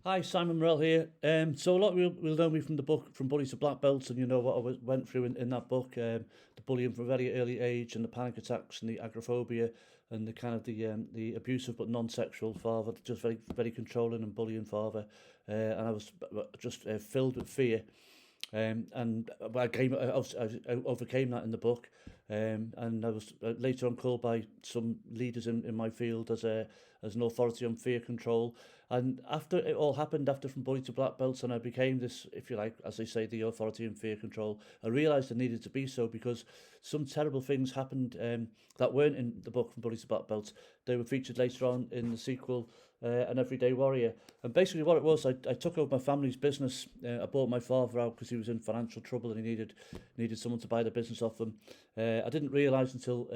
Hi, Simon Morell here. So a lot will know me from the book From Bully to Black Belts, and you know what went through in that book, the bullying from a very early age, and the panic attacks, and the agoraphobia, and the kind of the abusive but non-sexual father, just very controlling and bullying father, and I was just filled with fear. And I overcame that in the book, and I was later on called by some leaders in my field as an authority on fear control. And after it all happened, after From Bully to Black Belts, and I became this, if you like, as they say, the authority in fear control, I realised I needed to be so because some terrible things happened that weren't in the book From Bully to Black Belts. They were featured later on in the sequel, An Everyday Warrior. And basically what it was, I took over my family's business. I bought my father out because he was in financial trouble and he needed someone to buy the business off him. I didn't realise until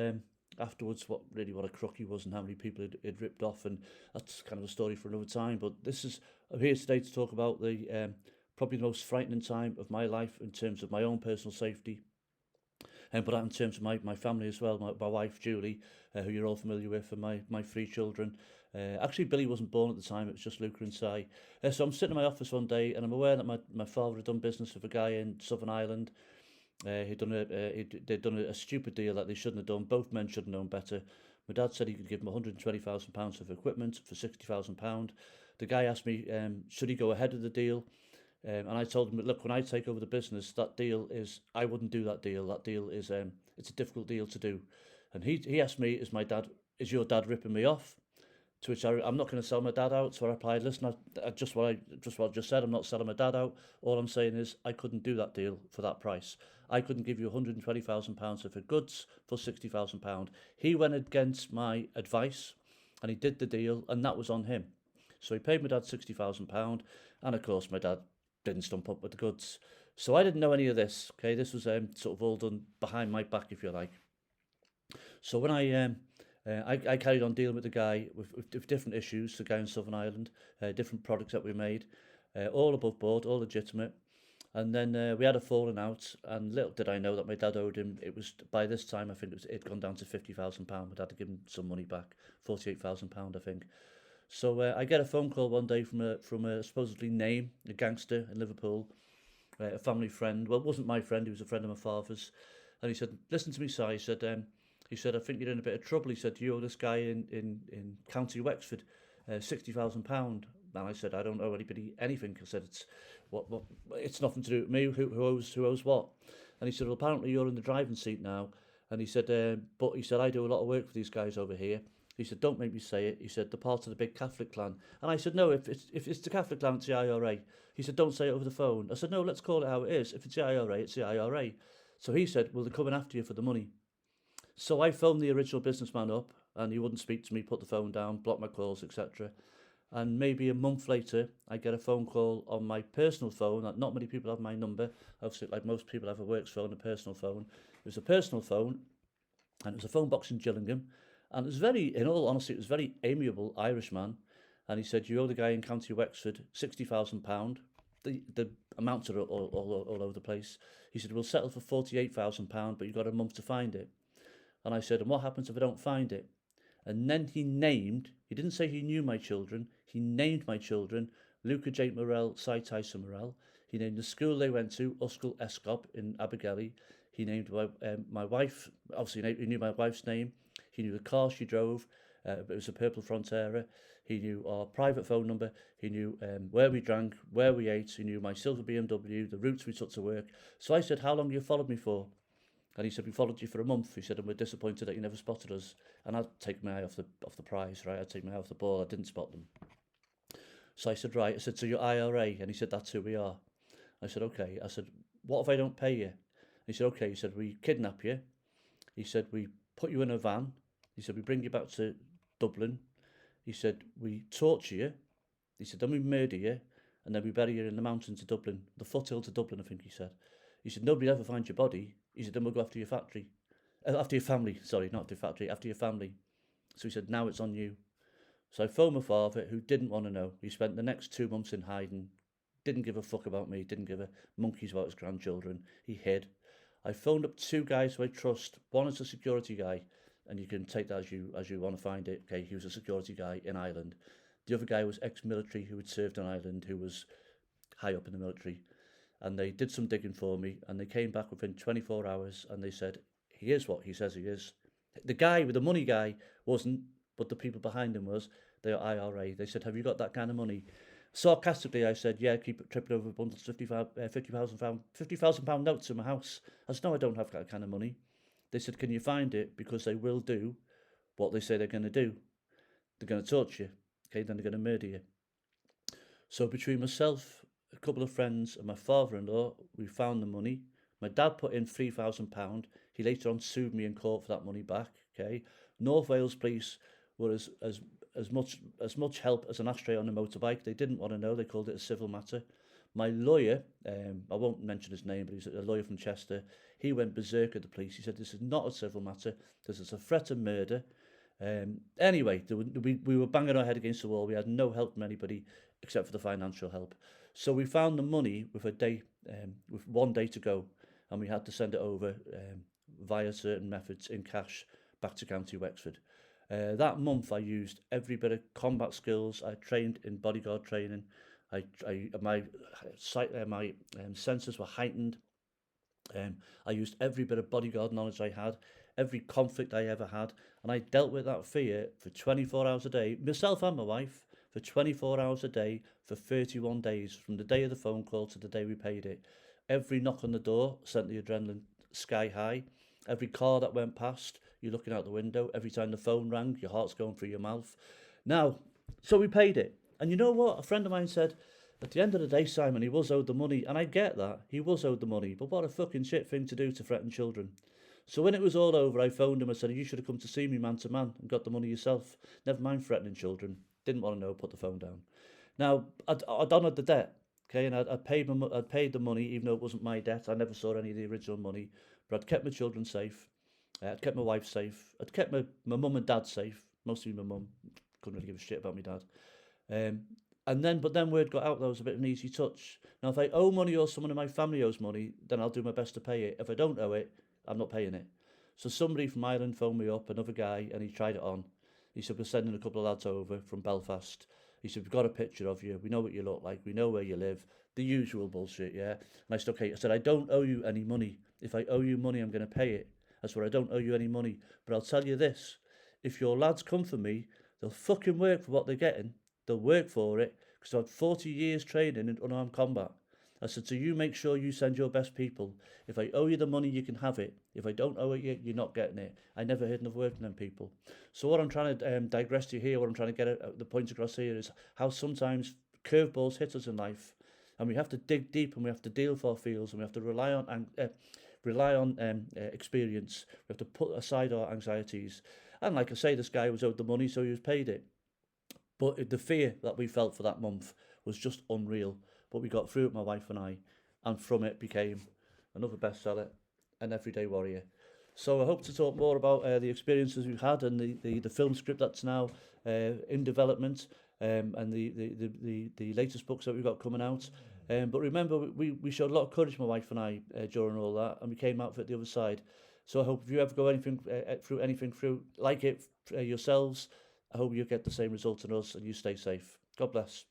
afterwards what a crook he was and how many people he'd ripped off, and that's kind of a story for another time. But I'm here today to talk about the probably the most frightening time of my life in terms of my own personal safety, but in terms of my family as well, my wife Julie, who you're all familiar with, and my three children. Actually, Billy wasn't born at the time; it was just Luca and Si. So I'm sitting in my office one day, and I'm aware that my father had done business with a guy in Southern Ireland. They'd done a stupid deal that they shouldn't have done. Both men should have known better. My dad said he could give him £120,000 of equipment for £60,000. The guy asked me, should he go ahead of the deal? And I told him, look, when I take over the business, I wouldn't do that deal. That deal is, it's a difficult deal to do. And he asked me, is your dad ripping me off? To which I'm not going to sell my dad out. So I replied, listen, just what I just said, I'm not selling my dad out. All I'm saying is I couldn't do that deal for that price. I couldn't give you £120,000 worth of goods for £60,000. He went against my advice and he did the deal, and that was on him. So he paid my dad £60,000, and of course my dad didn't stump up with the goods. So I didn't know any of this. Okay, this was sort of all done behind my back, if you like. So when I carried on dealing with the guy with different issues, the guy in Southern Ireland, different products that we made, all above board, all legitimate. And then we had a falling out, and little did I know that my dad owed him. It was by this time I think it'd gone down to £50,000. My dad had given him some money back, £48,000 I think. So I get a phone call one day from a supposedly a gangster in Liverpool, a family friend. Well, it wasn't my friend; he was a friend of my father's. And he said, "Listen to me, Si." He said, "I think you're in a bit of trouble." He said, "You owe this guy in County Wexford £60,000." And I said, "I don't owe anybody anything." I said, "What? It's nothing to do with me. Who owes what?" And he said, "Well, apparently you're in the driving seat now." And he said, "But," he said, "I do a lot of work for these guys over here." He said, "Don't make me say it." He said, "They're part of the big Catholic clan." And I said, "No, if it's the Catholic clan, it's the IRA." He said, "Don't say it over the phone." I said, "No, let's call it how it is. If it's the IRA, it's the IRA." So he said, "Well, they're coming after you for the money." So I phoned the original businessman up, and he wouldn't speak to me, put the phone down, blocked my calls, etc. And maybe a month later, I get a phone call on my personal phone. Not many people have my number. Obviously, like most people have a works phone, a personal phone. It was a personal phone, and it was a phone box in Gillingham. And it was in all honesty, it was a very amiable Irishman. And he said, "You owe the guy in County Wexford £60,000. The amounts are all over the place." He said, "We'll settle for £48,000, but you've got a month to find it." And I said, "And what happens if I don't find it?" And then he didn't say he knew my children, he named my children, Luca Jake Morell, Si Tyson Morell. He named the school they went to, Uscal Escop in Abergele. He named my wife, obviously he knew my wife's name. He knew the car she drove, it was a purple Frontera. He knew our private phone number. He knew where we drank, where we ate. He knew my silver BMW, the routes we took to work. So I said, "How long have you followed me for?" And he said, "We followed you for a month." He said, "And we're disappointed that you never spotted us." And I'd take my eye off the prize, right? I'd take my eye off the ball. I didn't spot them. So I said, "Right." I said, "So you're IRA?" And he said, "That's who we are." I said, "Okay." I said, "What if I don't pay you?" And he said, "Okay." He said, "We kidnap you." He said, "We put you in a van." He said, "We bring you back to Dublin." He said, "We torture you." He said, "Then we murder you, and then we bury you in the mountains of Dublin, the foothill to Dublin," I think he said. He said, "Nobody ever finds your body." He said, "Then we'll go after your factory. After your family, sorry, not after your factory, after your family." So he said, "Now it's on you." So I phoned my father, who didn't want to know. He spent the next 2 months in hiding, didn't give a fuck about me, didn't give a monkeys about his grandchildren. He hid. I phoned up two guys who I trust. One is a security guy, and you can take that as you want to find it. Okay, he was a security guy in Ireland. The other guy was ex-military who had served on Ireland, who was high up in the military. And they did some digging for me, and they came back within 24 hours, and they said, he is what he says he is. The guy, with the money guy, wasn't, but the people behind him was. The IRA. They said, have you got that kind of money? Sarcastically, I said, yeah, keep it tripping over bundles, £50,000 notes in my house. I said, no, I don't have that kind of money. They said, can you find it? Because they will do what they say they're going to do. They're going to torture you, okay, then they're going to murder you. So between myself, a couple of friends, and my father-in-law, we found the money. My dad put in £3,000. He later on sued me in court for that money back, okay. North Wales Police were as much help as an ashtray on a motorbike. They didn't want to know. They called it a civil matter. My lawyer, I won't mention his name, but he's a lawyer from Chester. He went berserk at the police. He said, this is not a civil matter. This is a threat of murder. Anyway, we were banging our head against the wall. We had no help from anybody except for the financial help. So we found the money with with 1 day to go, and we had to send it over via certain methods in cash back to County Wexford. That month, I used every bit of combat skills. I trained in bodyguard training. My senses were heightened. I used every bit of bodyguard knowledge I had, every conflict I ever had, and I dealt with that fear for 24 hours a day, myself and my wife, for 24 hours a day for 31 days, from the day of the phone call to the day we paid it. Every knock on the door sent the adrenaline sky high. Every car that went past, you're looking out the window. Every time the phone rang, your heart's going through your mouth. Now, so we paid it. And you know what? A friend of mine said, at the end of the day, Simon, he was owed the money. And I get that. He was owed the money. But what a fucking shit thing to do to threaten children. So when it was all over, I phoned him and said, you should have come to see me man to man and got the money yourself. Never mind threatening children. Didn't want to know, put the phone down. Now, I'd honoured the debt. Okay, and I'd paid the money, even though it wasn't my debt. I never saw any of the original money. But I'd kept my children safe. I'd kept my wife safe. I'd kept my mum and dad safe. Mostly my mum. Couldn't really give a shit about my dad. But then word got out that I was a bit of an easy touch. Now, if I owe money or someone in my family owes money, then I'll do my best to pay it. If I don't owe it, I'm not paying it. So somebody from Ireland phoned me up, another guy, and he tried it on. He said, we're sending a couple of lads over from Belfast. He said, we've got a picture of you. We know what you look like. We know where you live. The usual bullshit, yeah? And I said, okay. I said, I don't owe you any money. If I owe you money, I'm going to pay it. I said, I don't owe you any money. But I'll tell you this. If your lads come for me, they'll fucking work for what they're getting. They'll work for it because I've had 40 years training in unarmed combat. I said, so you make sure you send your best people. If I owe you the money, you can have it. If I don't owe it, you're not getting it. I never heard enough word from them people. So what I'm trying to digress to here, what I'm trying to get the point across here is how sometimes curveballs hit us in life, and we have to dig deep and we have to deal with our feels and we have to rely on experience. We have to put aside our anxieties. And like I say, this guy was owed the money, so he was paid it. But the fear that we felt for that month was just unreal. But we got through it, my wife and I, and from it became another bestseller, an everyday warrior. So I hope to talk more about the experiences we've had and the film script that's now in development, and the latest books that we've got coming out. But remember, we showed a lot of courage, my wife and I, during all that, and we came out of it the other side. So I hope if you ever go through anything like it yourselves, I hope you get the same result in us and you stay safe. God bless.